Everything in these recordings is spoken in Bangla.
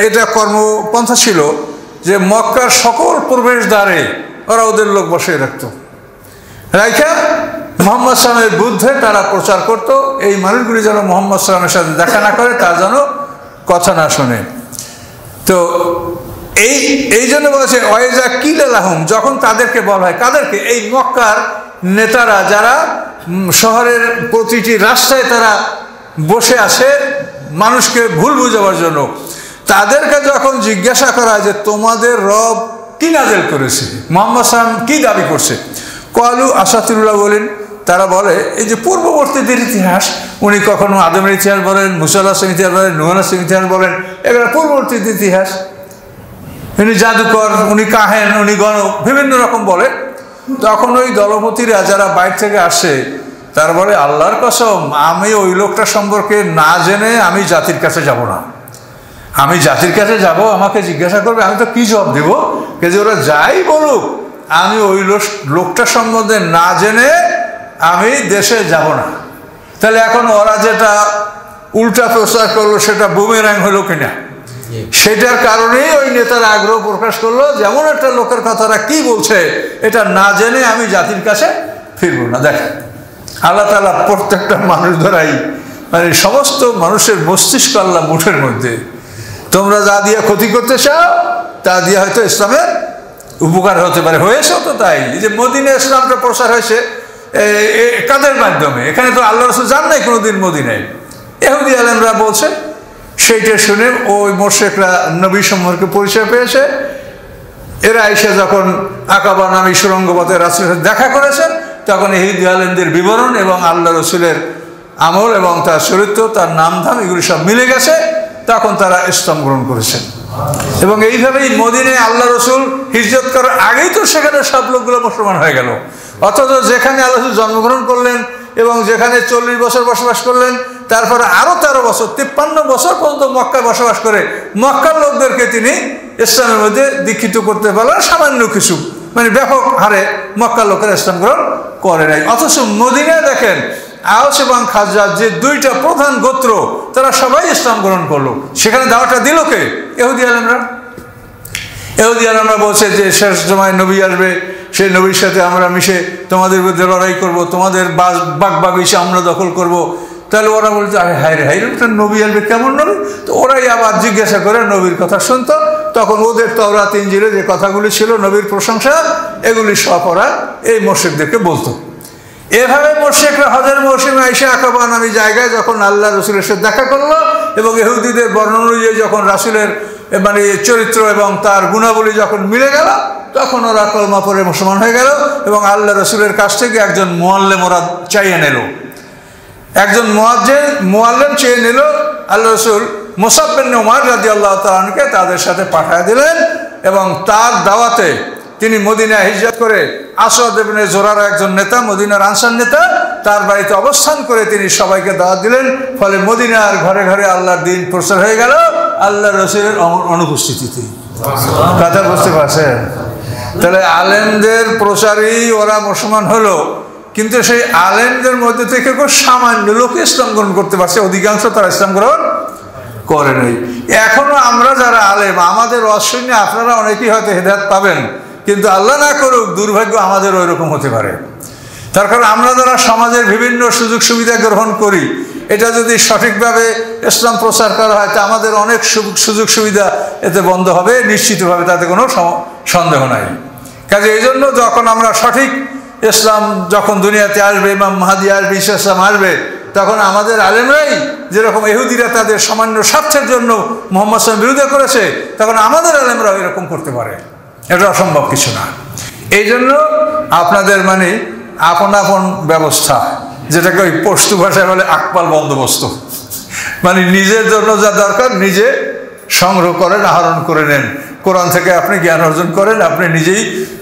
এটা কর্মপন্থা ছিল যে মক্কার সকল প্রবেশদ্বারে ওরা ওদের লোক বসিয়ে রাখত, রাইখা মুহাম্মদ সাল্লামের বিরুদ্ধে তারা প্রচার করত। এই মানুষগুলি যেন মুহাম্মদ সাল্লামের সাথে দেখা না করে, তার যেন কথা না শোনে। তো এই জন্য বলেছে ওয়াইজা কিলালাহুম, যখন তাদেরকে বলা হয়, কাদেরকে? এই মক্কার নেতারা যারা শহরের প্রতিটি রাস্তায় তারা বসে আছে মানুষকে ভুল বুঝাবার জন্য, তাদেরকে যখন জিজ্ঞাসা করা হয় যে তোমাদের রব কি নাযিল করেছে, মুহাম্মদ সাল্লাম কি দাবি করছে, কলু আসাতিরুল্লাহ বলেন, তারা বলে এই যে পূর্ববর্তীদের ইতিহাস, উনি কখনো আদমের ইতিহাস বলেন, মুসা আলাইহিস সালামের ইতিহাস বলেন, নূহ আলাইহিস সালামের ইতিহাস বলেন, এগুলো পূর্ববর্তীদের ইতিহাস। উনি জাদুকর, উনি কাহেন, উনি গণক, বিভিন্ন রকম বলে। তখন ওই দলপতিরা যারা বাইরে থেকে আসে তারা বলে আল্লাহর কসম, আমি ওই লোকটা সম্পর্কে না জেনে আমি জাতির কাছে যাব না। আমি জাতির কাছে যাব, আমাকে জিজ্ঞাসা করবে, আমি তো কি জবাব দেবো? যে ওরা যাই বলুক, আমি ওই লোকটা সম্বন্ধে না জেনে আমি দেশে যাব না। তাহলে এখন ওরা যেটা উল্টা প্রচার করলো সেটা বুমেরাং হলো কিনা, সেটার কারণেই ওই নেতারা আগ্রহ প্রকাশ করলো, যেমন একটা লোকের কথাটা কি বলছে এটা না জেনে আমি জাতির কাছে ফিরবো না। দেখেন আল্লাহ তাআলা প্রত্যেকটা মানুষ ধরাই, মানে সমস্ত মানুষের মস্তিষ্ক আল্লাহ মুঠের মধ্যে। তোমরা যা দিয়ে ক্ষতি করতে চাও তা দিয়ে হয়তো ইসলামের উপকার হতে পারে, হয়েছেও তো তাই। এই যে মদিনায় ইসলামটা প্রচার হয়েছে কাদের মাধ্যমে? এখানে তো আল্লাহ রাসূল যান নাই কোনোদিন মদিনায়, ইহুদি আলেমরা বলছে। সেইটা শুনে ওই মুশরিকরা নবী সম্পর্কে পরিচয় পেয়েছে। এরা এসে যখন আকাবা নামী সুড়ঙ্গ পথে রাসূলের সাথে দেখা করেছেন, তখন ইহুদি আলেমদের বিবরণ এবং আল্লাহ রসুলের আমল এবং তার চরিত্র, তার নামধাম এগুলি সব মিলে গেছে। তখন তারা ইসলাম গ্রহণ করেছেন। এবং এইভাবেই মদিনায় আল্লাহ রসুল হিজরত করার আগেই তো সেখানে সব লোকগুলো মুসলমান হয়ে গেল। অথচ যেখানে আল্লাহ রসুল জন্মগ্রহণ করলেন এবং যেখানে 40 বছর বসবাস করলেন, তারপরে আরও 13 বছর 53 বছর পর্যন্ত মক্কায় বসবাস করে মক্কার লোকদেরকে তিনি ইসলামের মধ্যে দীক্ষিত করতে পারলেন সামান্য কিছু, মানে ব্যাপক হারে মক্কার লোকেরা ইসলাম গ্রহণ করে নাই। অথচ মদিনায় দেখেন আওস এবং খাজরাজ যে দুইটা প্রধান গোত্র, তারা সবাই ইসলাম গ্রহণ করলো। সেখানে দাওয়াতটা দিল কে? ইহুদি আলেমরা। ইহুদি আলেমরা বলছে যে শেষ সময় নবী আসবে, সেই নবীর সাথে আমরা মিশে তোমাদের বিরুদ্ধে লড়াই করব, তোমাদের বাগ বাগিচা আমরা দখল করব। তাহলে ওরা বলছে আরে হায় রে হায় রে, ওটা নবী আসবে, কেমন নবী? তো ওরাই আবার জিজ্ঞাসা করে নবীর কথা শুনতো। তখন ওদের তাওরাত ইনজিলে যে কথাগুলি ছিল নবীর প্রশংসা, এগুলি সব ওরা এই মুশরিকদেরকে বলতো। এভাবে মুশরিকরা হজের মৌসুমে আইসা আকাবা নামী জায়গায় যখন আল্লাহ রসুলের সাথে দেখা করলো এবং ইহুদিদের বর্ণনা অনুযায়ী যখন রাসূলের মানে চরিত্র এবং তার গুণাবলী যখন মিলে গেল, তখন ওরা কলমা পড়ে মুসলমান হয়ে গেল এবং আল্লাহ রসুলের কাছ থেকে একজন মুআল্লিম ওরা চাইয়ে নিল। একজন মুআল্লিম চেয়ে নিল। আল্লাহ রসুল মুসাব বিন উমার রাদিয়াল্লাহু তাআলা আনহুকে তাদের সাথে পাঠিয়ে দিলেন এবং তার দাওয়াতে তিনি মদিনায় হিজরত করে আসাদ ইবনে জুরারা একজন নেতা, মদিনার আনসার নেতা, তার বাড়িতে অবস্থান করে তিনি সবাইকে দাওয়াত দিলেন। ফলে মদিনার ঘরে ঘরে আল্লাহর দ্বীন প্রচার হয়ে গেল আল্লাহ রসুলের অনুপস্থিতিতে। কথা বুঝতে পারছেন? তাহলে আলেমদের প্রচারেই ওরা মুসলমান হলো, কিন্তু সেই আলেমদের মধ্যে থেকে খুব সামান্য লোক ইসলাম গ্রহণ করতে পারছে, অধিকাংশ তারা ইসলাম গ্রহণ করে নাই। এখনো আমরা যারা আলেম, আমাদের অশ্বিনে আপনারা অনেকেই হয়তো হেদায়েত পাবেন, কিন্তু আল্লাহ না করুক দুর্ভাগ্য আমাদের ওই রকম হতে পারে। তার কারণ আমরা যারা সমাজের বিভিন্ন সুযোগ সুবিধা গ্রহণ করি, এটা যদি সঠিকভাবে ইসলাম প্রচার করা হয় তা আমাদের অনেক সুযোগ সুবিধা এতে বন্ধ হবে নিশ্চিতভাবে, তাতে কোনো সন্দেহ নাই। কাজে এই জন্য যখন আমরা সঠিক ইসলাম যখন দুনিয়াতে আসবে, ইমাম মাহদী আসবে, ঈসা ইসলাম আসবে, তখন আমাদের আলেমরাই যেরকম ইহুদিরা তাদের সামান্য স্বার্থের জন্য মুহাম্মদ সাল্লাল্লাহু আলাইহি ওয়াসাল্লাম বিরোধিতা করেছে, তখন আমাদের আলেমরাও এরকম করতে পারে। এটা অসম্ভব কিছু না। এই জন্য আপনাদের মানে আপন আপন ব্যবস্থা, যেটাকে ওই পশতু ভাষায় বলে আকপাল বন্দোবস্ত, মানে নিজের জন্য যা দরকার নিজে সংগ্রহ করেন, আহরণ করে নেন। কোরআন থেকে আপনি জ্ঞান অর্জন করেন, আপনি নিজেই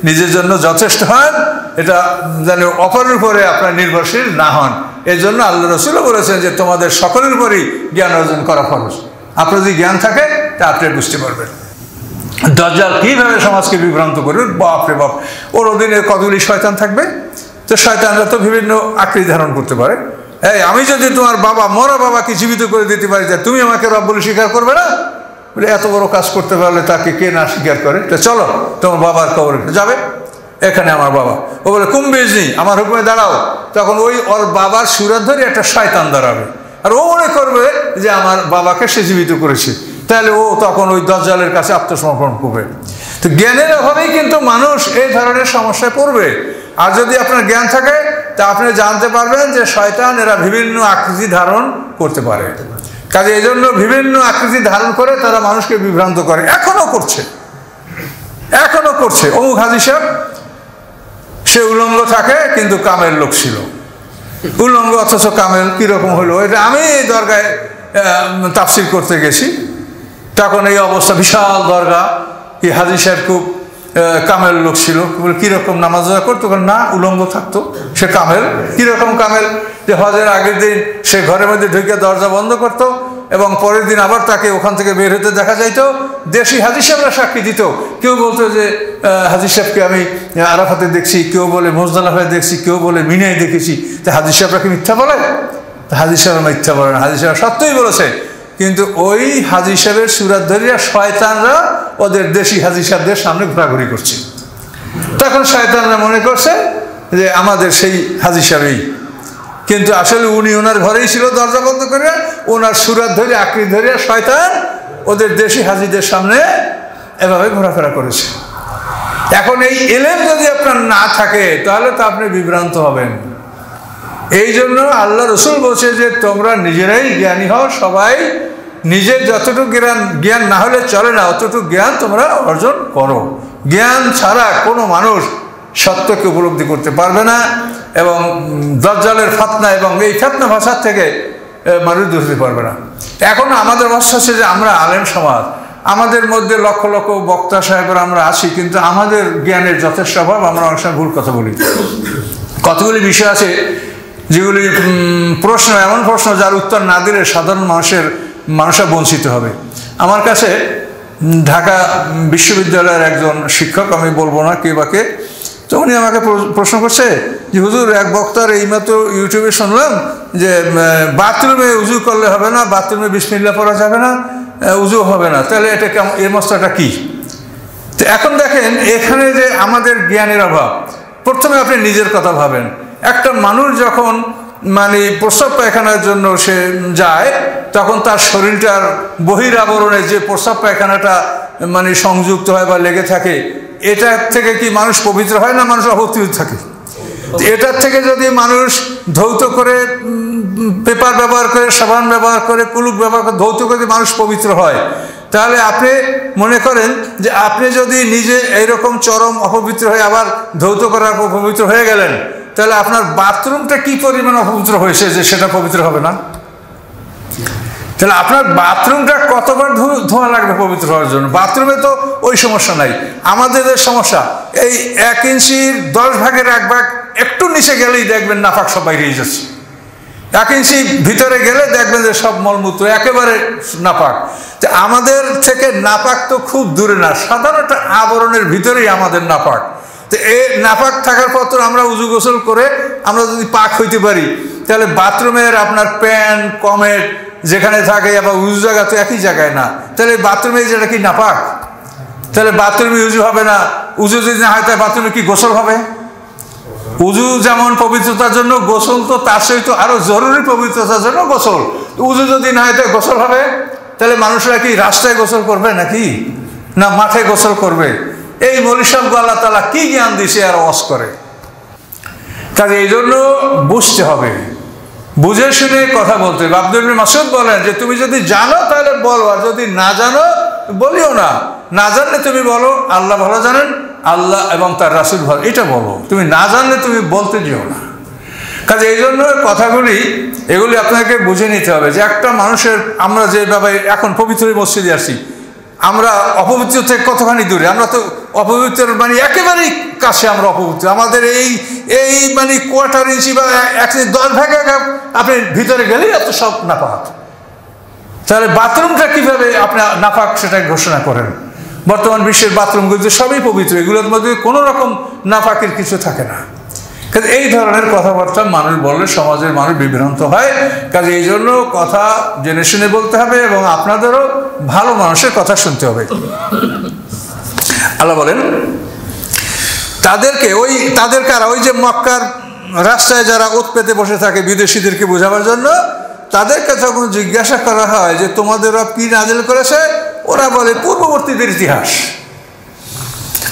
নিজের জন্য যথেষ্ট হন, এটা যেন অপরের উপরে আপনার নির্ভরশীল না হন। এই জন্য আল্লাহ রসুলও বলেছেন যে তোমাদের সকলের উপরই জ্ঞান অর্জন করা ফরজ। আপনার যদি জ্ঞান থাকে তা আপনি বুঝতে পারবেন দাজ্জাল কিভাবে সমাজকে বিভ্রান্ত করবে। বাপরে বাপ, ওর অধীনে কতগুলি শয়তান থাকবে। তো শয়তানরা তো বিভিন্ন আকৃতি ধারণ করতে পারে। এই আমি যদি তোমার বাবা মরা বাবাকে জীবিত করে দিতে পারি, তুমি আমাকে রব বলে স্বীকার করবে না? বলে এত বড় কাজ করতে পারলে তাকে কে না স্বীকার করে? তো চলো তোমার বাবার কবরে যাবে, এখানে আমার বাবা। ও বলে কুম্বিজনি, আমার হুকুমে দাঁড়াও। তখন ওর বাবার সুরাত ধরে একটা শয়তান দাঁড়াবে, আর ও মনে করবে যে আমার বাবাকে সে জীবিত করেছে, তাহলে ও তখন ওই দাজ্জালের কাছে আত্মসমর্পণ করবে। তো জ্ঞানের অভাবেই কিন্তু মানুষ এই ধরনের সমস্যায় পড়বে। আর যদি আপনার জ্ঞান থাকে তা আপনি জানতে পারবেন যে শয়তান এরা বিভিন্ন আকৃতি ধারণ করতে পারে। কাজে এই জন্য বিভিন্ন আকৃতি ধারণ করে তারা মানুষকে বিভ্রান্ত করে, এখনো করছে। অমুক হাজী সাহেব সে উলঙ্গ থাকে কিন্তু কামের লোক ছিল, উলঙ্গ অথচ কামেল, কিরকম হলো এটা? আমি এই দরগায় তাফসির করতে গেছি, তখন এই অবস্থা, বিশাল দরগা, কি হাজী সাহেব খুব কামেল লোক ছিল। কিরকম নামাজ করতো? না, উলঙ্গ থাকতো, সে কামেল। কিরকম কামেল? যে হজের আগের দিন সে ঘরের মধ্যে ঢুকে দরজা বন্ধ করতো এবং পরের দিন আবার তাকে ওখান থেকে বের হতে দেখা যাইতো। দেশি হাজী সাহেবরা সাক্ষী দিত, কেউ বলতো যে হাজী সাহেবকে আমি আরাফাতে দেখছি, কেউ বলে মুজদালিফায় দেখছি, কেউ বলে মিনায় দেখেছি। তো হাজী সাহেবরা কি মিথ্যা বলে? হাজী সাহেব মিথ্যা বলে না, হাজী সাহেব সত্যই বলেছে। কিন্তু ওই হাজী সাহেবের সুরাত ধরিয়া শয়তানরা ওদের দেশি হাজী সাহেবদের সামনে ঘোরাঘুরি করছে। তখন শয়তানরা মনে করছে যে আমাদের সেই হাজী সাহেবই, কিন্তু আসলে উনি ওনার ঘরেই ছিল দরজা বন্ধ করে, ওনার সুরাত ধরে আকৃতি ধরিয়া শয়তান ওদের দেশি হাজীদের সামনে এভাবে ঘোরাফেরা করেছে। এখন এই ইলম যদি আপনার না থাকে তাহলে তো আপনি বিভ্রান্ত হবেন। এই জন্য আল্লাহ রসুল বলছে যে তোমরা নিজেরাই জ্ঞানী হও, সবাই নিজের যতটুকু জ্ঞান না হলে চলে না, অতটুকু জ্ঞান তোমরা অর্জন করো। জ্ঞান ছাড়া কোনো মানুষ সত্যকে উপলব্ধি করতে পারবে না, এবং দাজ্জালের ফিতনা এবং এই ফিতনা ভাষার থেকে মানুষ দূরতে পারবে না। এখন আমাদের অবস্থা হচ্ছে যে আমরা আলেম সমাজ, আমাদের মধ্যে লক্ষ লক্ষ বক্তা সাহেবরা আমরা আছি, কিন্তু আমাদের জ্ঞানের যথেষ্ট অভাব, আমরা অনেক সময় ভুল কথা বলি। কতগুলি বিষয় আছে যেগুলি প্রশ্ন, এমন প্রশ্ন যার উত্তর না দিলে সাধারণ মানুষরা বঞ্চিত হবে। আমার কাছে ঢাকা বিশ্ববিদ্যালয়ের একজন শিক্ষক, আমি বলবো না কে বাকে, তো উনি আমাকে প্রশ্ন করছে যে হুজুর, এক বক্তার এইমাত্র ইউটিউবে শুনলাম যে বাথরুমে উজু করলে হবে না, বাথরুমে বিসমিল্লাহ পড়া যাবে না, উজু হবে না, তাহলে এটা কেমন, এর মশলাটা কি? তো এখন দেখেন এখানে যে আমাদের জ্ঞানের অভাব। প্রথমে আপনি নিজের কথা ভাবেন, একটা মানুষ যখন মানে প্রস্রাব পায়খানার জন্য সে যায়, তখন তার শরীরটার বহির আবরণে যে প্রস্রাব পায়খানাটা মানে সংযুক্ত হয় বা লেগে থাকে, এটা থেকে কি মানুষ পবিত্র হয় না মানুষ অপবিত্র থাকে? এটার থেকে যদি মানুষ ধৌত করে, পেপার ব্যবহার করে, সাবান ব্যবহার করে, কুলুক ব্যবহার করে ধৌত করে মানুষ পবিত্র হয়, তাহলে আপনি মনে করেন যে আপনি যদি নিজে এইরকম চরম অপবিত্র হয়ে আবার ধৌত করার পর পবিত্র হয়ে গেলেন, তাহলে আপনার বাথরুমটা কি পরিমাণ অপবিত্র হয়েছে যে সেটা পবিত্র হবে না? তাহলে আপনার বাথরুমটা কতবার ধোয়া লাগবে পবিত্র হওয়ার জন্য? বাথরুমে তো ওই সমস্যা নাই। আমাদের সমস্যা এই 1 ইঞ্চির 10 ভাগের 1 ভাগ একটু নিচে গেলেই দেখবেন নাপাক সব বাইরে যাচ্ছে। 1 ইঞ্চি ভিতরে গেলে দেখবেন যে সব মলমূত্র একেবারে নাপাক। তো আমাদের থেকে নাপাক তো খুব দূরে না, সাধারণ একটা আবরণের ভিতরেই আমাদের নাপাক। তো এই নাপাক থাকার পর তো আমরা উজু গোসল করে আমরা যদি পাক হইতে পারি, তাহলে বাথরুমের আপনার প্যান কমেট যেখানে থাকে, আবার উজু জায়গা তো একই জায়গায় না, তাহলে বাথরুমে যেটা কি নাপাক? তাহলে বাথরুমে উজু হবে না। উজু যদি না হয় তাহলে বাথরুমে কি গোসল হবে? উজু যেমন পবিত্রতার জন্য, গোসল তো তার সহিত আরো জরুরি পবিত্রতার জন্য গোসল। উজু যদি না হয় তাহলে গোসল হবে? তাহলে মানুষরা কি রাস্তায় গোসল করবে নাকি, না মাঠে গোসল করবে? এই মৌলিক আল্লাহ তাআলা কি জ্ঞান দিছে আর ওয়াজ করে? কাজে এই জন্য বুঝতে হবে, বুঝে শুনে কথা বলতে হবে। আব্দুল ইবনে মাসউদ বলেন যে তুমি যদি জানো তাহলে বলো, আর যদি না জানো বলিও না। না জানলে তুমি বলো আল্লাহ ভালো জানেন, আল্লাহ এবং তার রাসূল ভালো, এটা বলো। তুমি না জানলে তুমি বলতে যেও না। কাজে এই জন্য কথাগুলি এগুলি আপনাকে বুঝে নিতে হবে যে একটা মানুষের, আমরা যেভাবে এখন পবিত্র মসজিদে আসি, আমরা অপবিত্র থেকে কতখানি দূরে। আমরা তো অপবিত্র মানে একেবারেই কাছে আমরা অপবিত্র। আমাদের এই মানে 1/4 ইঞ্চি বা 10 ভাগ আপনি ভিতরে গেলেই এত সব নাপাক। তাহলে বাথরুমটা কিভাবে আপনি নাপাক সেটা ঘোষণা করেন? বর্তমান বিশ্বের বাথরুমগুলো সবই পবিত্র, এগুলোর মধ্যে কোনো রকম নাপাকের কিছু থাকে না। কিন্তু এই ধরনের কথাবার্তা মানুষ বললে সমাজের মানুষ বিভ্রান্ত হয়। কাজে এই জন্য কথা জেনে শুনে বলতে হবে এবং আপনাদেরও ভালো মানুষের কথা শুনতে হবে। আল্লাহ বলেন তাদের কারা ওই যে মক্কার রাস্তায় যারা ওত পেতে বসে থাকে বিদেশিদেরকে বোঝাবার জন্য, তাদেরকে যখন জিজ্ঞাসা করা হয় যে তোমাদের রব কি নাজিল করেছে, ওরা বলে পূর্ববর্তীদের ইতিহাস।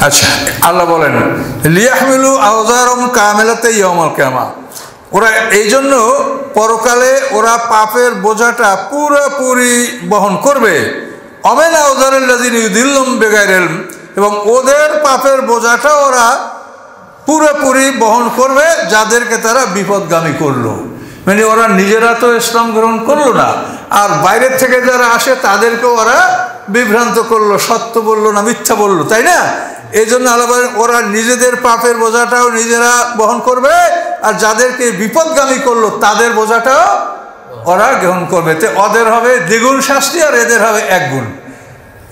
আচ্ছা, আল্লাহ বলেন লিয়াহমিলু আওজারুম কামিলাতে ইয়াউমাল কিয়ামা, ওরা এই জন্য পরকালে ওরা পাপের বোঝাটা পুরোপুরি বহন করবে। অমেন আওজারিল্লাযিনা ইউদিল্লুম বিগাইরি ইলম, এবং ওদের পাপের বোঝাটা ওরা পুরোপুরি বহন করবে যাদেরকে তারা বিপদগামী করলো। মানে ওরা নিজেরা তো ইসলাম গ্রহণ করলো না, আর বাইরের থেকে যারা আসে তাদেরকে ওরা বিভ্রান্ত করলো, সত্য বললো না মিথ্যা বললো, তাই না? এই জন্য আল্লাহ ওরা নিজেদের পাপের বোঝাটাও নিজেরা বহন করবে, আর যাদেরকে বিপদগামী করলো তাদের বোঝাটাও ওরা গ্রহণ করবে। তো ওদের হবে দ্বিগুণ শাস্তি আর এদের হবে এক গুণ।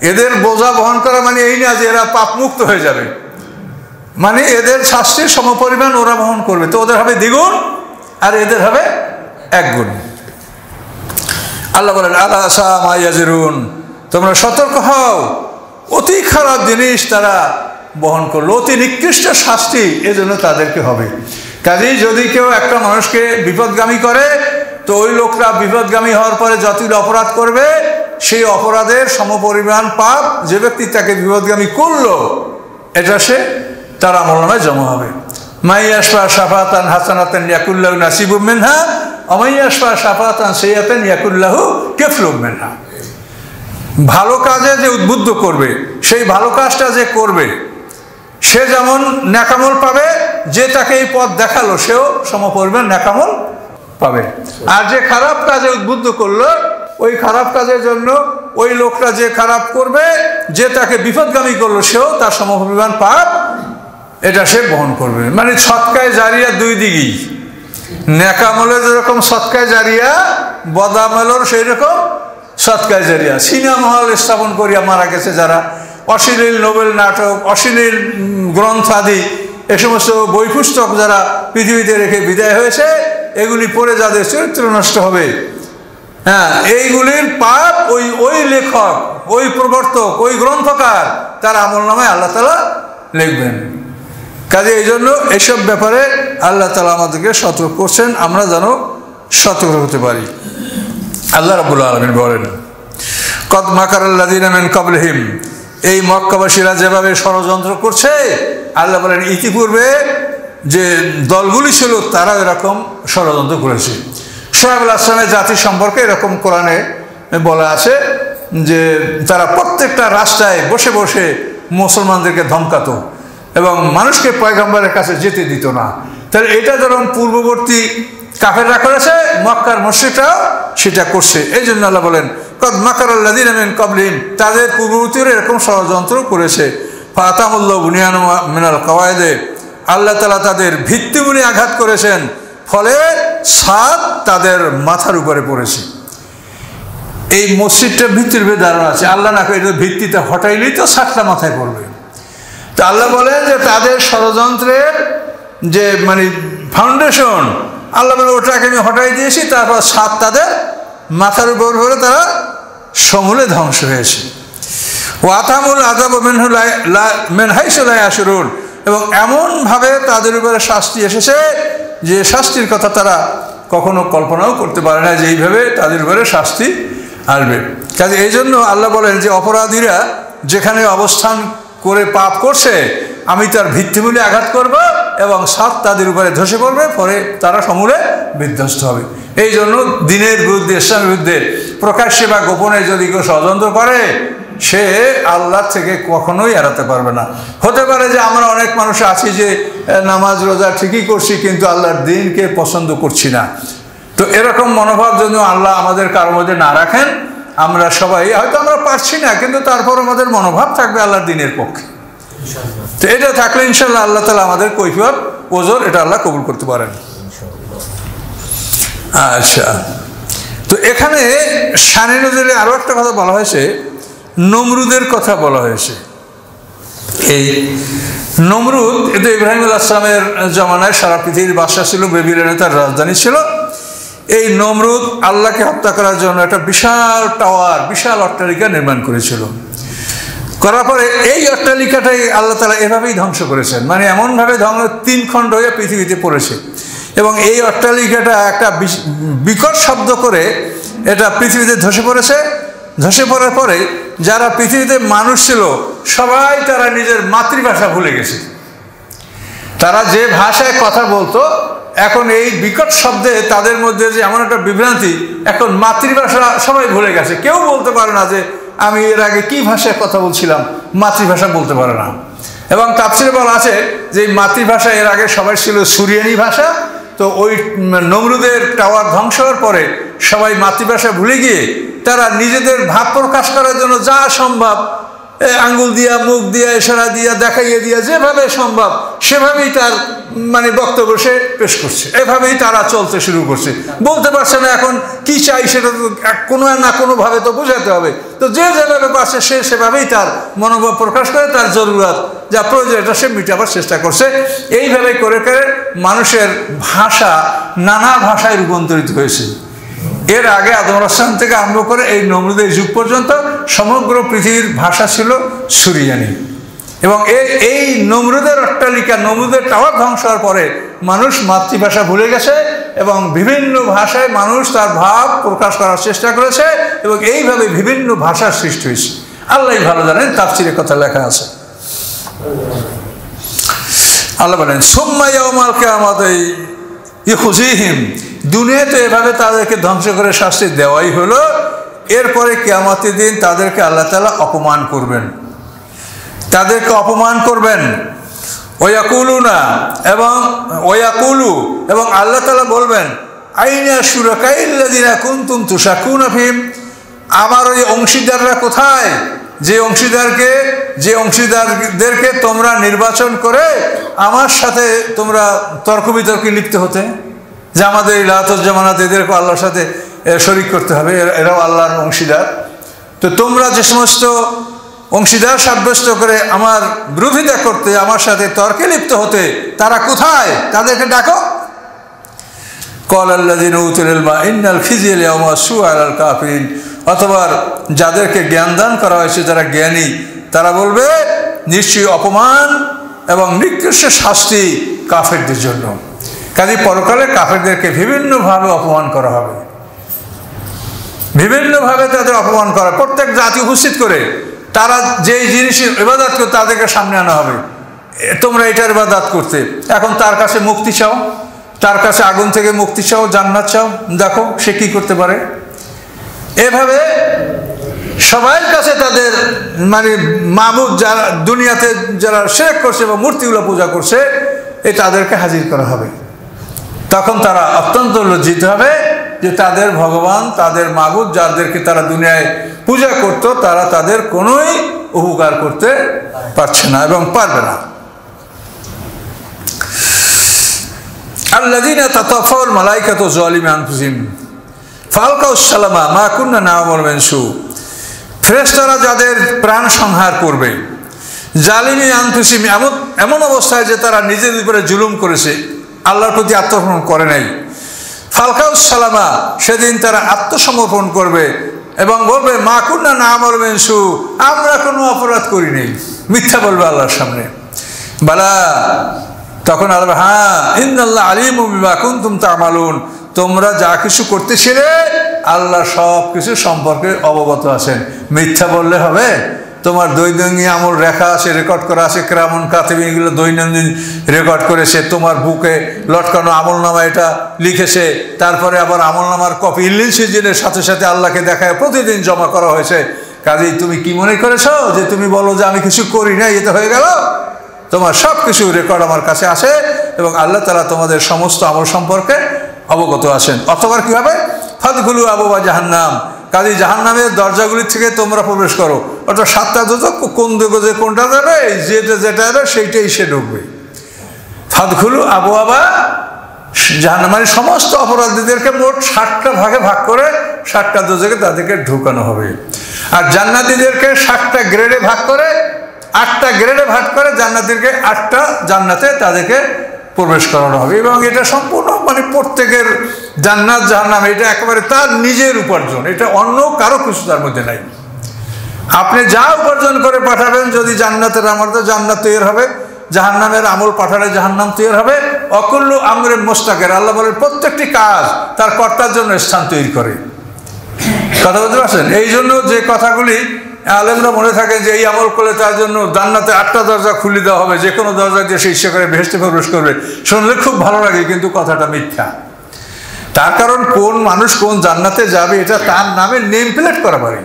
এদের বোঝা বহন করা মানে এই না যে এরা পাপ মুক্ত হয়ে যাবে, মানে এদের শাস্তির সমপরিমাণ ওরা বহন করবে। তো ওদের হবে দ্বিগুণ আর এদের হবে এক গুণ। আল্লাহ বলেন আলা সা মা ইয়াজিরুন, তোমরা সতর্ক হও, অতি খারাপ জিনিস তারা বহন করলো, অতি নিকৃষ্ট শাস্তি এজন্য তাদেরকে হবে। কাজেই যদি কেউ একটা মানুষকে বিপদগামী করে, তো ওই লোকরা বিপদগামী হওয়ার পরে যতগুলো অপরাধ করবে সেই অপরাধের সমপরিমাণ পাপ যে ব্যক্তি তাকে বিপদগামী করলো এটা সে তার আমলনামায় জমা হবে। মাইয়াশফা শাফাতান হাসানাতান ইয়াকুল্লাহু নাসিবুম মিনহা ওয়া মাইয়াশফা শাফাতান সাইয়্যাতান ইয়াকুল্লাহু কিফলুম মিনহা। ভালো কাজে যে উদ্বুদ্ধ করবে, সেই ভালো কাজটা যে করবে সে যেমন নেকামল পাবে, যে তাকে এই পথ দেখালো সেও সমপরিমাণ নেকামল পাবে। আর যে খারাপ কাজে উদ্বুদ্ধ করলো, ওই খারাপ কাজের জন্য ওই লোকটা যে খারাপ করবে, যে তাকে বিপদগামী করলো সেও তার সমপরিমাণ পাপ এটা সে বহন করবে। মানে সৎকায় জারিয়া দুই দিকেই, নেকামলের যেরকম সৎকায় জারিয়া, বদামলের সেই রকম সৎকায় জারিয়া। সিনেমা হল স্থাপন করিয়া মারা গেছে যারা, অশ্লীল নোবেল নাটক, অশ্লীল গ্রন্থ আদি এ সমস্ত বই পুস্তক যারা পৃথিবীতে রেখে বিদায় হয়েছে, এগুলি পড়ে যাদের চরিত্র নষ্ট হবে, হ্যাঁ, এইগুলির পাপ ওই লেখক, ওই প্রবর্তক, ওই গ্রন্থকার তার আমলনামায় আল্লাহ তাআলা লিখবেন। কাজে এই জন্য এইসব ব্যাপারে আল্লাহ তাআলা আমাদেরকে সতর্ক করছেন, আমরা যেন সতর্ক হতে পারি। আল্লাহ রাব্বুল আলামিন বলেন কদ মাকারাল্লাযিনা মিন ক্বাবলিহিম, এই মক্কাবাসীরা যেভাবে ষড়যন্ত্র করছে, আল্লাহ বলেন ইতিপূর্বে যে দলগুলি ছিল তারা এরকম ষড়যন্ত্র করেছে। শুআয়ব আলাইহিস সালামের জাতি সম্পর্কে এরকম কোরআনে বলা আছে যে তারা প্রত্যেকটা রাস্তায় বসে বসে মুসলমানদেরকে ধমকাতো এবং মানুষকে পয়গম্বরের কাছে যেতে দিত না। তাহলে এটা যেমন পূর্ববর্তী কাফেররা করেছে, মক্কার মুশরিকরাও সেটা করছে। এই জন্য আল্লাহ বলেন কদ মাকারাল্লাযিনা মিন ক্বাবলিহিম, তাদের পূর্ববর্তীরা এরকম ষড়যন্ত্র করেছে। ফাতামুল্লাহু বুনিয়ানুহুম মিনাল কাওয়াইদে, আল্লাহ তাআলা তাদের ভিত্তিমূলে আঘাত করেছেন, ফলে ছাদ তাদের মাথার উপরে পড়েছে। এই মসজিদটা ভিত্তির উপরে দাঁড়ানো আছে, আল্লাহ না করে ভিত্তিটা হটাইলেই তো ছাদটা মাথায় পড়বে। তো আল্লাহ বলেন যে তাদের ষড়যন্ত্রের যে মানে ফাউন্ডেশন, আল্লাহ বলে ওটাকে আমি হটাই দিয়েছি, তারপর ছাদ তাদের মাথার উপর হলে তারা সমূলে ধ্বংস হয়েছে। ওয়াতামুল আযাব মিন হাইসু লা ইয়াশউরুন, এবং এমনভাবে তাদের উপরে শাস্তি এসেছে যে শাস্তির কথা তারা কখনো কল্পনাও করতে পারে না যে এইভাবে তাদের উপরে শাস্তি আসবে। কাজে এই জন্য আল্লাহ বলেন যে অপরাধীরা যেখানে অবস্থান করে পাপ করছে, আমি তার ভিত্তিমূলে আঘাত করব এবং সাত তাদের উপরে ধসে পড়বে, পরে তারা সমূলে বিধ্বস্ত হবে। এই জন্য দিনের বিরুদ্ধে, ইসলামের বিরুদ্ধে প্রকাশ্যে বা গোপনে যদি কেউ ষড়যন্ত্র করে, সে আল্লাহ থেকে কখনোই এড়াতে পারবে না। হতে পারে যে আমরা অনেক মানুষ আছি যে নামাজ রোজা ঠিকই করছি, কিন্তু আল্লাহর দিনকে পছন্দ করছি না। তো এরকম মনোভাব যদি আল্লাহ আমাদের কারোর মধ্যে না রাখেন, আমরা সবাই হয়তো আমরা পারছি না, কিন্তু তারপর আমাদের মনোভাব থাকবে আল্লাহর দিনের পক্ষে। তো এটা থাকলে ইনশাল্লাহ আল্লাহ তাআলা আমাদের কৈফিয়ত ওজর এটা আল্লাহ কবুল করতে পারেন। আচ্ছা, তো এখানে শানে নজরে আরো একটা কথা বলা হয়েছে, নমরুদের কথা বলা হয়েছে। এই নমরুদ এতে ইব্রাহিম আলাইহিস সালামের জমানায় সারা পৃথিবীর বাদশা ছিল, বেবিলনে তার রাজধানী ছিল। এই নমরুদ আল্লাহকে হত্যা করার জন্য একটা বিশাল টাওয়ার, বিশাল অট্টালিকা নির্মাণ করেছিল। করার পরে এই অট্টালিকাটাই আল্লাহ তাআলা এভাবেই ধ্বংস করেছেন, মানে এমনভাবে তিন খণ্ড হয়ে পৃথিবীতে পড়েছে। এবং এই অট্টালিকাটা একটা বিকট শব্দ করে এটা পৃথিবীতে ধসে পড়েছে। ধসে পড়ার পরে যারা পৃথিবীতে মানুষ ছিল সবাই তারা নিজের মাতৃভাষা ভুলে গেছে। তারা যে ভাষায় কথা বলতো, এখন এই বিকট শব্দে তাদের মধ্যে যে এমন একটা বিভ্রান্তি, এখন মাতৃভাষা সবাই ভুলে গেছে। কেউ বলতে পারে না যে আমি এর আগে কি ভাষায় কথা বলছিলাম, মাতৃভাষা বলতে পারে না। এবং তাফসীরে বলা আছে যে এই মাতৃভাষা এর আগে সবাই ছিল সুরিয়ানি ভাষা। তো ওই নমরুদের টাওয়ার ধ্বংস হওয়ার পরে সবাই মাতৃভাষা ভুলে গিয়ে তারা নিজেদের ভাব প্রকাশ করার জন্য যা সম্ভব আঙ্গুল দিয়া, মুখ দিয়া, ইশারা দিয়া, দেখাইয়ে দিয়া, যেভাবে সম্ভব সেভাবেই তার মানে বক্তব্য সে পেশ করছে। এভাবেই তারা চলতে শুরু করছে। বলতে পারছে না এখন কি চাই, সেটা তো কোনো না কোনোভাবে তো বোঝাতে হবে। তো যে যেভাবে পারছে সে সেভাবেই তার মনোভাব প্রকাশ করে, তার জরুরত যা প্রয়োজন এটা সে মিটাবার চেষ্টা করছে। এইভাবে করে করে মানুষের ভাষা নানা ভাষায় রূপান্তরিত হয়েছে। এর আগে আদম আলাইহিস সালাম থেকে আরম্ভ করে এই নমরুদের যুগ পর্যন্ত সমগ্র পৃথিবীর ভাষা ছিল সুরিয়ানি। এবং এই নমরুদের অট্টালিকা, নমরুদের টাওয়ার ধ্বংস হওয়ার পরে মানুষ মাতৃভাষা ভুলে গেছে এবং বিভিন্ন ভাষায় মানুষ তার ভাব প্রকাশ করার চেষ্টা করেছে এবং এইভাবে বিভিন্ন ভাষার সৃষ্টি হয়েছে। আল্লাহ ভালো জানেন, তাফসীরে কথা লেখা আছে। আল্লাহ বলেন সুম্মা ইয়াউমাল কিয়ামাতি ইখজিহিম, দুনিয়াতে এভাবে তাদেরকে ধ্বংস করে শাস্তি দেওয়াই হলো। এরপরে কিয়ামতের দিন তাদেরকে আল্লাহ তাআলা অপমান করবেন, তাদেরকে অপমান করবেন। ওয়াকুলুনা এবং আল্লাহ তাআলা বলবেন আইনা শুরাকাইল্লাযিনা কুনতুম তুশাকুনা ফিহিম, আমার ওই অংশীদাররা কোথায়, যে অংশীদারদেরকে তোমরা নির্বাচন করে আমার সাথে তোমরা তর্ক বিতর্কে লিপ্ত হতে, যে আমাদের লাতুজ জামানাত এদেরকে আল্লাহর সাথে শরীক করতে হবে, এরাও আল্লাহর অংশীদার। তো তোমরা যে সমস্ত অংশীদার সাব্যস্ত করে আমার বিরোধিতা করতে, আমার সাথে তর্কে লিপ্ত হতে, তারা কোথায়, তাদেরকে ডাকো। ক্বালাল্লাযীনা উতুল ইলমা ইন্নাল খিজিয়াল ইয়াওমা সুআ আলাল কাফিরিন, অথবা যাদেরকে জ্ঞান দান করা হয়েছে যারা জ্ঞানী, তারা বলবে নিশ্চয়ই অপমান এবং নিকৃষ্ট শাস্তি কাফেরদের জন্য। কাজে পরকালে কাফেরদেরকে বিভিন্নভাবে অপমান করা হবে, বিভিন্নভাবে তাদের অপমান করা, প্রত্যেক জাতি উপস্থিত করে তারা যেই জিনিসের ইবাদত করে তাদেরকে সামনে আনা হবে, তোমরা এটার ইবাদত করতে, এখন তার কাছে মুক্তি চাও, তার কাছে আগুন থেকে মুক্তি চাও, জান্নাত চাও, দেখো সে কি করতে পারে। এভাবে সবার কাছে তাদের মানে মাবুদ যারা দুনিয়াতে যারা শিরক করছে বা মূর্তিগুলো পূজা করছে তাদেরকে হাজির করা হবে। তখন তারা অত্যন্ত লজ্জিত হবে যে তাদের ভগবান, তাদের মাবুদ যাদেরকে তারা দুনিয়ায় পূজা করত, তারা তাদের কোনোই উপকার করতে পারছে না এবং পারবে না। আল্লাযীনা তাতাওয়াফাউল মালায়েকাতু যালিমি আনফুসিহিম ফালকাউস সালামা মা কুননা না'মালু মিন সু, ফেরেশতারা যাদের প্রাণ সংহার করবে জালিমি আনফুসিহিম, এমন অবস্থায় যে তারা নিজের উপরে জুলুম করেছে, আল্লাহর প্রতি আত্মসমর্পণ করে নাই। ফালকাউস সালামা, সেদিন তারা আত্মসমর্পণ করবে এবং বলবে মা কুননা না'মালু মিন সু, আমরা কোনো অপরাধ করি নাই, মিথ্যা বলবে আল্লাহর সামনে। বালা, তখন আল্লাহ হ্যাঁ ইন্নাল্লাহ আলিমুম বিমা কুনতুম তা'মালুন, তোমরা যা কিছু করতেছিলে আল্লাহ সব কিছু সম্পর্কে অবগত আছেন। মিথ্যা বললে হবে? তোমার দৈনন্দিন আমল রেখা আছে, রেকর্ড করা আছে, কিরামান কাতিবিন এগুলো দৈনন্দিন রেকর্ড করেছে, তোমার বুকে লটকানো আমলনামা এটা লিখেছে, তারপরে আবার আমলনামার কপি ইল্লিল সিজিনের সাথে সাথে আল্লাহকে দেখায় প্রতিদিন জমা করা হয়েছে। কাজেই তুমি কি মনে করেছো যে তুমি বলো যে আমি কিছু করি না, এতে হয়ে গেল? তোমার সব কিছু রেকর্ড আমার কাছে আছে এবং আল্লাহ তাআলা তোমাদের সমস্ত আমল সম্পর্কে অবগত আছেন। অথবা কি হবে? ফাদখুলু আবওয়াবা জাহান্নাম, কাজী জাহান্নামের দরজাগুলির থেকে তোমরা প্রবেশ করো। অর্থাৎ 7টা দোজখ, কোন দিকে কোনটা যাবে, যেটা যাবে সেইটাই সে ঢুকবে। ফাদখুলু আবওয়াবা জাহান্নাম, মানে সমস্ত অপরাধীদেরকে মোট 7টা ভাগে ভাগ করে 7টা দোজখে তাদেরকে ঢুকানো হবে। আর জান্নাতীদেরকে 7টা গ্রেডে ভাগ করে 8টা গ্রেডে ভাগ করে জান্নাতীদেরকে 8টা জান্নাতে তাদেরকে প্রবেশ করানো হবে। এবং এটা সম্পূর্ণ মানে প্রত্যেকের জান্নাত জাহান্নাম এটা একেবারে তার নিজের উপার্জন, এটা অন্য কারো কিছু তার মধ্যে নাই। আপনি যা উপার্জন করে পাঠাবেন, যদি জান্নাতের আমল তো জান্নাত তৈরি হবে, জাহান্নামের আমল পাঠালে জাহান্নাম তৈরি হবে। অকুল্লু আমরে মুস্তাকের, আল্লাহ বলেন প্রত্যেকটি কাজ তার কর্তার জন্য স্থান তৈরি করে। কথা বলতে পারছেন? এই জন্য যে কথাগুলি আলেমরা মনে থাকে যে এই আমল করলে তার জন্য জান্নাতে 8টা দরজা খুলে দেওয়া হবে, যে কোনো দরজা দিয়ে সে ইচ্ছা করে বেহেশতে প্রবেশ করবে, শুনলে খুব ভালো লাগে, কিন্তু কথাটা মিথ্যা। তার কারণ কোন মানুষ কোন জান্নাতে যাবে এটা তার নামে নেম প্লেট করা পারে,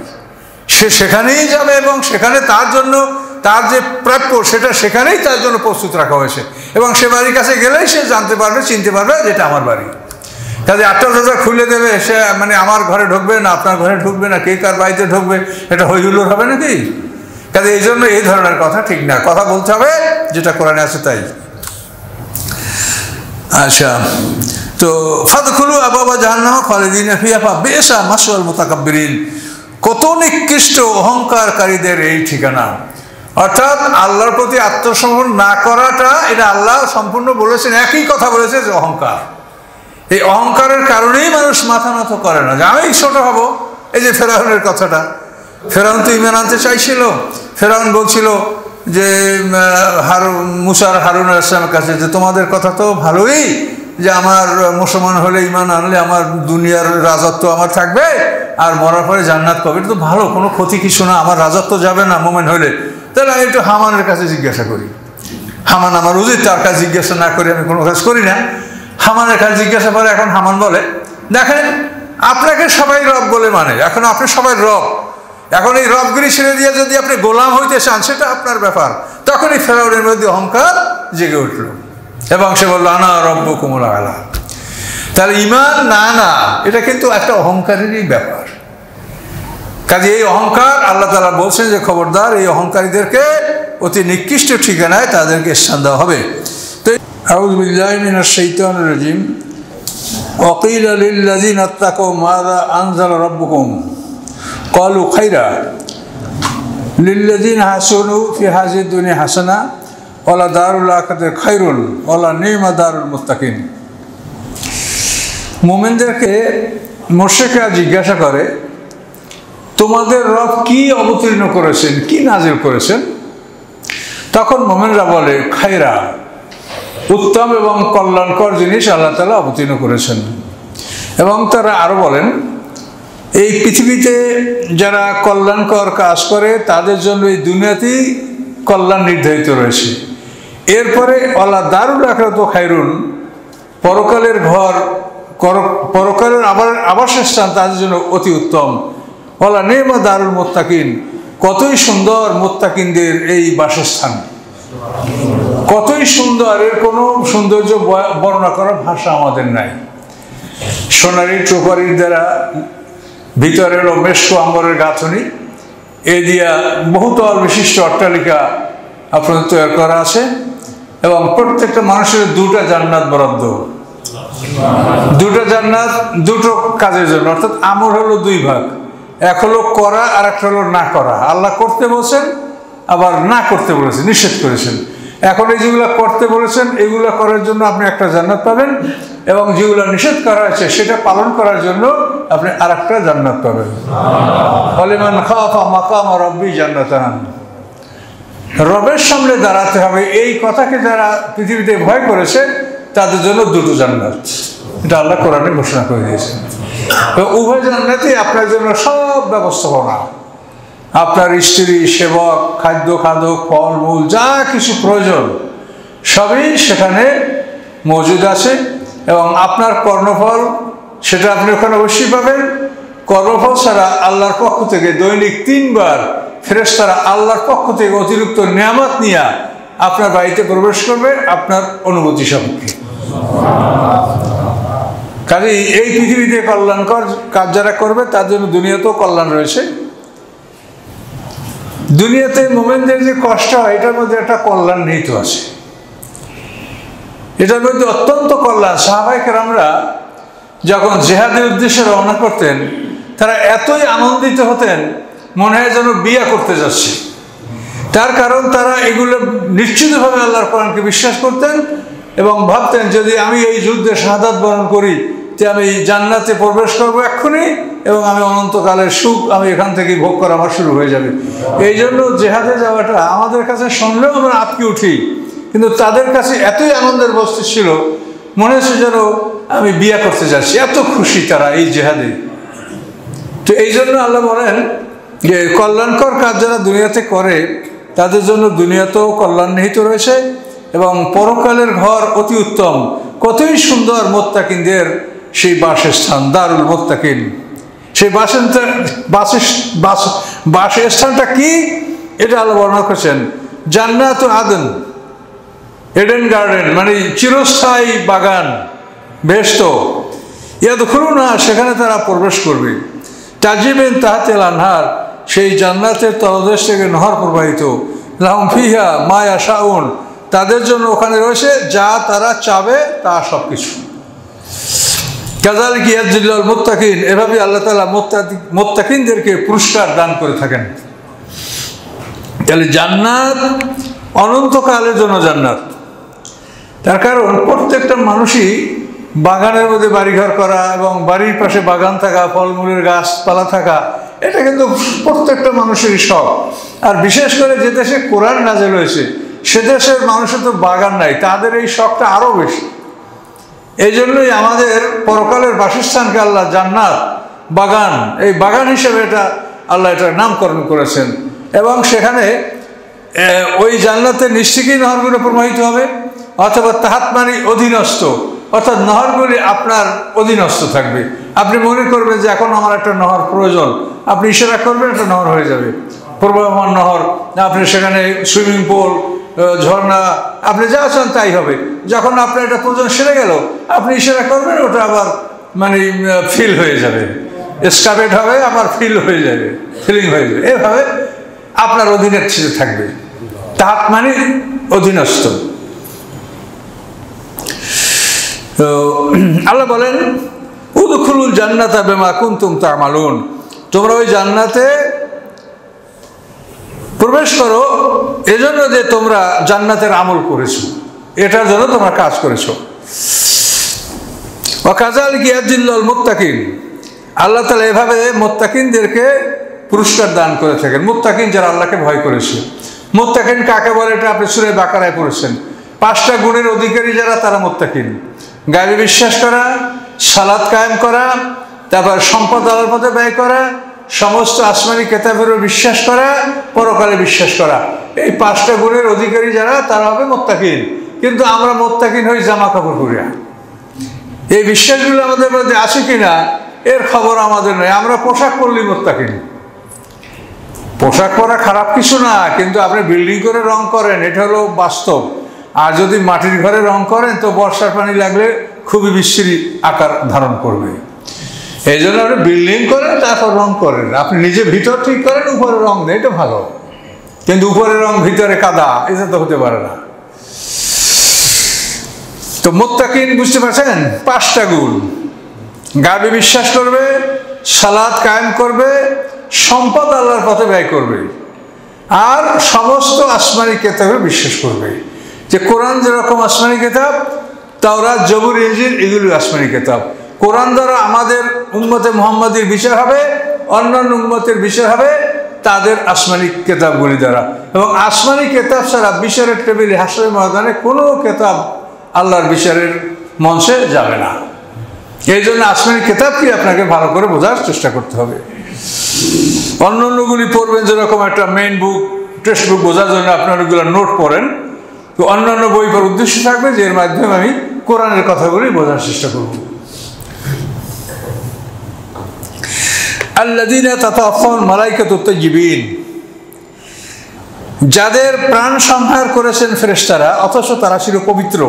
সে সেখানেই যাবে এবং সেখানে তার জন্য তার যে প্রাপ্য সেটা সেখানেই তার জন্য প্রস্তুত রাখা হয়েছে। এবং সে বাড়ির কাছে গেলেই সে জানতে পারবে, চিনতে পারবে যেটা আমার বাড়ি। কাজে 8টা দরজা খুলে দেবে, সে মানে আমার ঘরে ঢুকবে না, আপনার ঘরে ঢুকবে না, কে কার বাড়িতে ঢুকবে, এটা হইহুল্লোড় হবে নাকি? কাজে এই জন্য এই ধরনের কথা ঠিক না, কথা বলতে হবে যেটা কোরআনে আছে তাই। আচ্ছা, তো ফাদখুলু আবাবা জাহান্নাম খালিদিনা ফিহা ফাবিসা মাসওয়াল মুতাকাব্বিরিন, কত নিকৃষ্ট অহংকারকারীদের এই ঠিকানা। অর্থাৎ আল্লাহর প্রতি আত্মসমর্পণ না করাটা, এটা আল্লাহ সম্পূর্ণ বলেছেন, একই কথা বলেছে যে অহংকার। এই অহংকারের কারণেই মানুষ মাথা নত করে না যে আমি ছোট হব। এই যে ফেরাউনের কথাটা, ফেরাউন তো ঈমান আনতে চাইছিল। ফেরাউন বলছিল যে মুসা আর হারুন আলাইহিস সালামের কাছে যে তোমাদের কথা তো ভালোই, যে আমার মুসলমান হলে ঈমান আনলে আমার দুনিয়ার রাজত্ব আমার থাকবে আর মরার পরে জান্নাত পাবে, এটা তো ভালো, কোনো ক্ষতি কিছু না, আমার রাজত্ব যাবে না মোমেন হলে। তাহলে আমি একটু হামানের কাছে জিজ্ঞাসা করি। হামান আমার উচিত, তার কাছে জিজ্ঞাসা না করে আমি কোনো কাজ করি না। হামানের কাছে জিজ্ঞাসা করে, এখন হামান বলে দেখেন আপনাকে সবাই রব বলে মানে, এখন আপনি সবাই রব, এখন এই রবগিরি ছেড়ে দিয়ে যদি আপনি গোলাম হইতে চান সেটা আপনার ব্যাপার। তখনই ফেরাউনের মধ্যে অহংকার জেগে উঠল এবং সে বলল আনা রব্বুকুমুল আ'লা। তাহলে ঈমান না না এটা কিন্তু একটা অহংকারেরই ব্যাপার। কাজে এই অহংকার আল্লাহ তাআলা বলছেন যে খবরদার এই অহংকারীদেরকে অতি নিকৃষ্ট ঠিকানায় তাদেরকে স্থান দেওয়া হবে। তো আউযু বিল্লাহি মিনাশ শাইতানির রাজিম। ওয়াকিলা লিল্লাযিনা ইত্তাকাউ মাযা আনজালা রাব্বুকুম ক্বালু খাইরা লিল্লাযিনা হাসানু ফি হাযিহিদ দুনিয়া হাসানা ওয়ালা দারুল আখিরাতি খায়রুন ওয়ালা নি'মা দারুল মুত্তাকিন। মুমিনদেরকে মুশরিকরা জিজ্ঞাসা করে তোমাদের রব কি অবতীর্ণ করেছেন, কি নাজিল করেছেন? তখন মুমিনরা বলে খায়রা, উত্তম এবং কল্যাণকর জিনিস আল্লাহ তাআলা অবতীর্ণ করেছেন। এবং তারা আরো বলেন এই পৃথিবীতে যারা কল্যাণকর কাজ করে তাদের জন্য এই দুনিয়াতেই কল্যাণ নির্ধারিত রয়েছে। এরপরে ওয়ালা দারুল আখিরাতু খায়রুন, পরকালের ঘর, পরকালের আবাসস্থান তাদের জন্য অতি উত্তম। ওয়ালা নি'মা দারুল মুত্তাকিন, কতই সুন্দর মুত্তাকিনদের এই বাসস্থান, কতই সুন্দর, এর কোনো সৌন্দর্য বর্ণনা করার ভাষা আমাদের নাই। সোনারি চৌপারির দ্বারা ভিতরের ও মেশকো আম্বরের গাঁথনি এ দিয়া বহুতল বিশিষ্ট অট্টালিকা আপনাদের তৈরি করা আছে এবং প্রত্যেকটা মানুষের 2টা জান্নাত বরাদ্দ। 2টা জান্নাত 2টো কাজের জন্য, অর্থাৎ আমল হলো 2 ভাগ, এক হলো করা আর একটা হলো না করা। আল্লাহ করতে বলছেন আবার না করতে বলেছেন, নিষেধ করেছেন। এখন এই যেগুলো করতে বলেছেন এগুলো করার জন্য আপনি একটা জান্নাত পাবেন এবং যেগুলো নিষেধ করা হয়েছে সেটা পালন করার জন্য আপনি আরেকটা জান্নাত পাবেন। ওয়ালিমান খাফা মাকাম রাব্বি জান্নাতান, রবের সামনে দাঁড়াতে হবে এই কথাকে যারা পৃথিবীতে ভয় করেছে তাদের জন্য 2টো জান্নাত, এটা আল্লাহ কোরআনে ঘোষণা করে দিয়েছেন। তো উভয় জান্নাতে আপনার জন্য সব ব্যবস্থাপনা, আপনার স্ত্রী, সেবক, খাদ্য খাদক, ফল মূল যা কিছু প্রয়োজন সবই সেখানে মজুদ আছে এবং আপনার কর্মফল সেটা আপনি ওখানে অবশ্যই পাবেন। কর্মফল ছাড়া আল্লাহর পক্ষ থেকে দৈনিক 3 বার ফেরেশতারা আল্লাহর পক্ষ থেকে অতিরিক্ত নিয়ামত নিয়ে আপনার বাড়িতে প্রবেশ করবে আপনার অনুমতি সাপেক্ষে। কাজে এই পৃথিবীতে কল্যাণকর কাজ যারা করবে তার জন্য দুনিয়াতেও কল্যাণ রয়েছে। দুনিয়াতে মুমিনদের যে কষ্ট হয় এটার মধ্যে একটা কল্যাণ নিহিত আছে, এটার মধ্যে অত্যন্ত কল্যাণ। সাহাবায়ে কেরামরা যখন জিহাদের উদ্দেশ্যে রওনা করতেন তারা এতই আনন্দিত হতেন মনে হয় যেন বিয়ে করতে যাচ্ছে। তার কারণ তারা এগুলো নিশ্চিতভাবে আল্লাহর কোরআনকে বিশ্বাস করতেন এবং ভাবতেন যদি আমি এই যুদ্ধে শাহাদাত বরণ করি যে আমি জান্নাতে প্রবেশ করবো এক্ষুনি এবং আমি অনন্তকালের সুখ আমি এখান থেকে ভোগ করা আমার শুরু হয়ে যাবে। এই জন্য জেহাদে যাওয়াটা আমাদের কাছে শুনলেও আমরা আটকে উঠি, কিন্তু তাদের কাছে এতই আনন্দের বস্তু ছিল, মনে হচ্ছে যেন আমি বিয়ে করতে যাচ্ছি, এত খুশি তারা এই জেহাদে। তো এই জন্য আল্লাহ বলেন যে কল্যাণকর কাজ যারা দুনিয়াতে করে তাদের জন্য দুনিয়াতেও কল্যাণ নিহিত রয়েছে এবং পরকালের ঘর অতি উত্তম। কতই সুন্দর মুত্তাকিনদের সেই বাসস্থান, দারুল মুত্তাকিন। সেই বাসস্থানটা কি এটা আল্লাহ বর্ণনা করেছেন, জান্নাত আদন, এডেন গার্ডেন, মানে চিরস্থায়ী বাগান, বেহেশত। ইয়াদখুলুনা, সেখানে তারা প্রবেশ করবে। তাজিমিন তাহতিল আনহার, সেই জান্নাতের তলদেশ থেকে নহর প্রবাহিত। লাহুম ফিহা মা ইয়াশাউন, তাদের জন্য ওখানে রয়েছে যা তারা চাবে তা সব কিছু। কাযালিকা ইয়াজজিলুল মুত্তাকিন, এভাবে আল্লাহ তাআলা মুত্তাকিনদেরকে পুরস্কার দান করে থাকেন। তাহলে জান্নাত অনন্তকালের জন্য জান্নাত। তার কারণ প্রত্যেকটা মানুষই বাগানের মধ্যে বাড়িঘর করা এবং বাড়ির পাশে বাগান থাকা, ফলমূলের গাছপালা থাকা, এটা কিন্তু প্রত্যেকটা মানুষেরই শখ। আর বিশেষ করে যে দেশে কোরআন নাযিল হয়েছে সে দেশের মানুষের তো বাগান নাই, তাদের এই শখটা আরও বেশি। এই জন্যই আমাদের পরকালের বাসস্থানকে আল্লাহ জান্নাত, বাগান, এই বাগান হিসেবে এটা আল্লাহ এটার নামকরণ করেছেন। এবং সেখানে ওই জান্নাতের নিশ্চিতই নহরগুলো প্রবাহিত হবে, অথবা তাহাত মানে অধীনস্থ, অর্থাৎ নহরগুলি আপনার অধীনস্থ থাকবে। আপনি মনে করবেন যে এখন আমার একটা নহর প্রয়োজন, আপনি ইশারা করবেন একটা নহর হয়ে যাবে, প্রবাহমান নহর। আপনি সেখানে সুইমিং পুল, ঝর্ণা, আপনি যা চান তাই হবে। যখন আপনার একটা প্রয়োজন সেরে গেল আপনি ইশারা করবেন, ওটা আবার মানে ফিল হয়ে যাবে, এসকাভেট হবে, আবার ফিল হয়ে যাবে, ফিলিং হয়ে যাবে। এভাবে আপনার অধীনের ছিঁড়ে থাকবে, তাহাত মানে অধীনস্থ। তো আল্লাহ বলেন উদখুলুল জান্নাতা বিমা কুনতুম তা'মালুন, তোমরা ওই জান্নাতে প্রবেশ করো এজন্য যে তোমরা জান্নাতের আমল করেছো, এটার জন্য তোমরা কাজ করেছো। ওয়া কাযালিকা ইয়াজজিলুল মুত্তাকিন, আল্লাহ তাআলা এভাবে মুত্তাকিনদেরকে পুরস্কার দান করে থাকেন। মুত্তাকিন যারা আল্লাহকে ভয় করেছে। মুত্তাকিন কাকে বলে এটা আপনি সূরা বাকারায় পড়েছেন। 5টা গুণের অধিকারী যারা তারা মুত্তাকিন। গায়বে বিশ্বাস করা, সালাত কায়েম করা, তারপর সম্পদ আল্লাহর পথে ব্যয় করা, সমস্ত আসমানি কিতাবেরও বিশ্বাস করা, পরকালে বিশ্বাস করা। এই 5টা গুণের অধিকারী যারা তারা হবে মুত্তাকিন। কিন্তু আমরা মুত্তাকিন হই জামা কাপড় পরিয়া। এই বিশ্বাসগুলো আমাদের মধ্যে আছে কিনা এর খবর আমাদের নয়। আমরা পোশাক পরলেই মুত্তাকিন। পোশাক পরা খারাপ কিছু না, কিন্তু আপনি বিল্ডিং করে রং করেন, এটা হলো বাস্তব। আর যদি মাটির ঘরে রং করেন তো বর্ষার পানি লাগলে খুবই বিশ্রী আকার ধারণ করবে। এই জন্য আপনি বিল্ডিং করেন তারপর রং করেন, আপনি নিজে ভিতর ঠিক করেন, উপরে রং দেন, এটা ভালো। কিন্তু উপরে রং ভিতরে কাদা, এটা তো হতে পারে না। তো মুত্তাকিন বুঝতে পারছেন 5টা গুণ। গায়বে বিশ্বাস করবে, সালাত কায়েম করবে, সম্পদ আল্লাহর পথে ব্যয় করবে, আর সমস্ত আসমানি কিতাবে বিশ্বাস করবে। যে কোরআন যেরকম আসমানি কিতাব, তাওরাত, জবুর, ইনজিল এগুলো আসমানি কিতাব। কোরআন দ্বারা আমাদের উম্মতে মুহাম্মাদীর বিচার হবে, অন্যান্য উম্মতের বিচার হবে তাদের আসমানি কিতাবগুলি দ্বারা। এবং আসমানি কিতাব ছাড়া বিচারের টেবিলে, হাসরের ময়দানে কোনো কিতাব আল্লাহর বিচারের মঞ্চে যাবে না। এই জন্য আসমানি কিতাবকে আপনাকে ভালো করে বোঝার চেষ্টা করতে হবে। অন্যান্যগুলি পড়বেন যেরকম একটা মেইন বুক, টেক্সট বুক বোঝার জন্য আপনারা ওগুলো নোট পড়েন, তো অন্যান্য বই পড়ার উদ্দেশ্য থাকবে যে এর মাধ্যমে আমি কোরআনের কথাগুলি বোঝার চেষ্টা করব। আল্লাযীনা তাতাওয়াফাহুল মালায়েকাতু তাইয়্যিবিন, যাদের প্রাণ সংহার করেছেন ফেরেশতারা, অথচ তারা ছিল পবিত্র।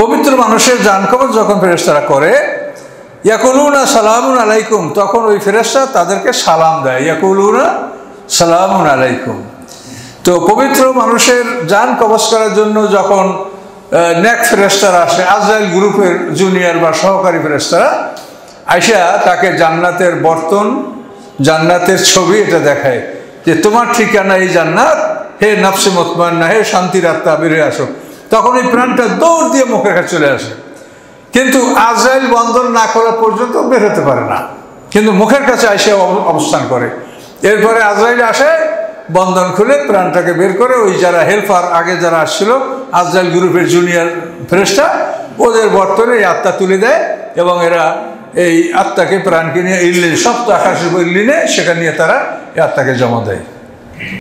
পবিত্র মানুষের জান কবজ যখন ফেরেশতারা করে, ইয়াকুলুনা সালামুন আলাইকুম, তখন ওই ফেরেশতা তাদেরকে সালাম দেয়, ইয়াকুলুনা সালামুন আলাইকুম। তো পবিত্র মানুষের জান কবজ করার জন্য যখন নেক ফেরেশতারা আসে, আজরাইল গ্রুপের জুনিয়র বা সহকারী ফেরেশতারা আইসা তাকে জান্নাতের বর্তন, জান্নাতের ছবি এটা দেখায় যে তোমার ঠিকানা এই জান্নাত, হে নফসে মুতমাইন্না, হে শান্তির আত্মা বেরিয়ে আসো, তখন এই প্রাণটা দৌড় দিয়ে মুখের কাছে চলে আসে। কিন্তু আজরাইল বন্ধন না করা পর্যন্ত বের হতে পারে না, কিন্তু মুখের কাছে এসে অবস্থান করে। এরপরে আজরাইল আসে, বন্ধন খুলে প্রাণটাকে বের করে ওই যারা হেল্পার আগে যারা আসছিল আজরাইল গ্রুপের জুনিয়র ফেরেশতা, ওদের বর্তনে এই আত্মা তুলে দেয় এবং এরা এই আত্মাকে প্রাণকে নিয়ে ইল্লিন, সপ্ত আকাশের ইল্লিনে সেখানে নিয়ে তারা এই আত্মাকে জমা দেয়।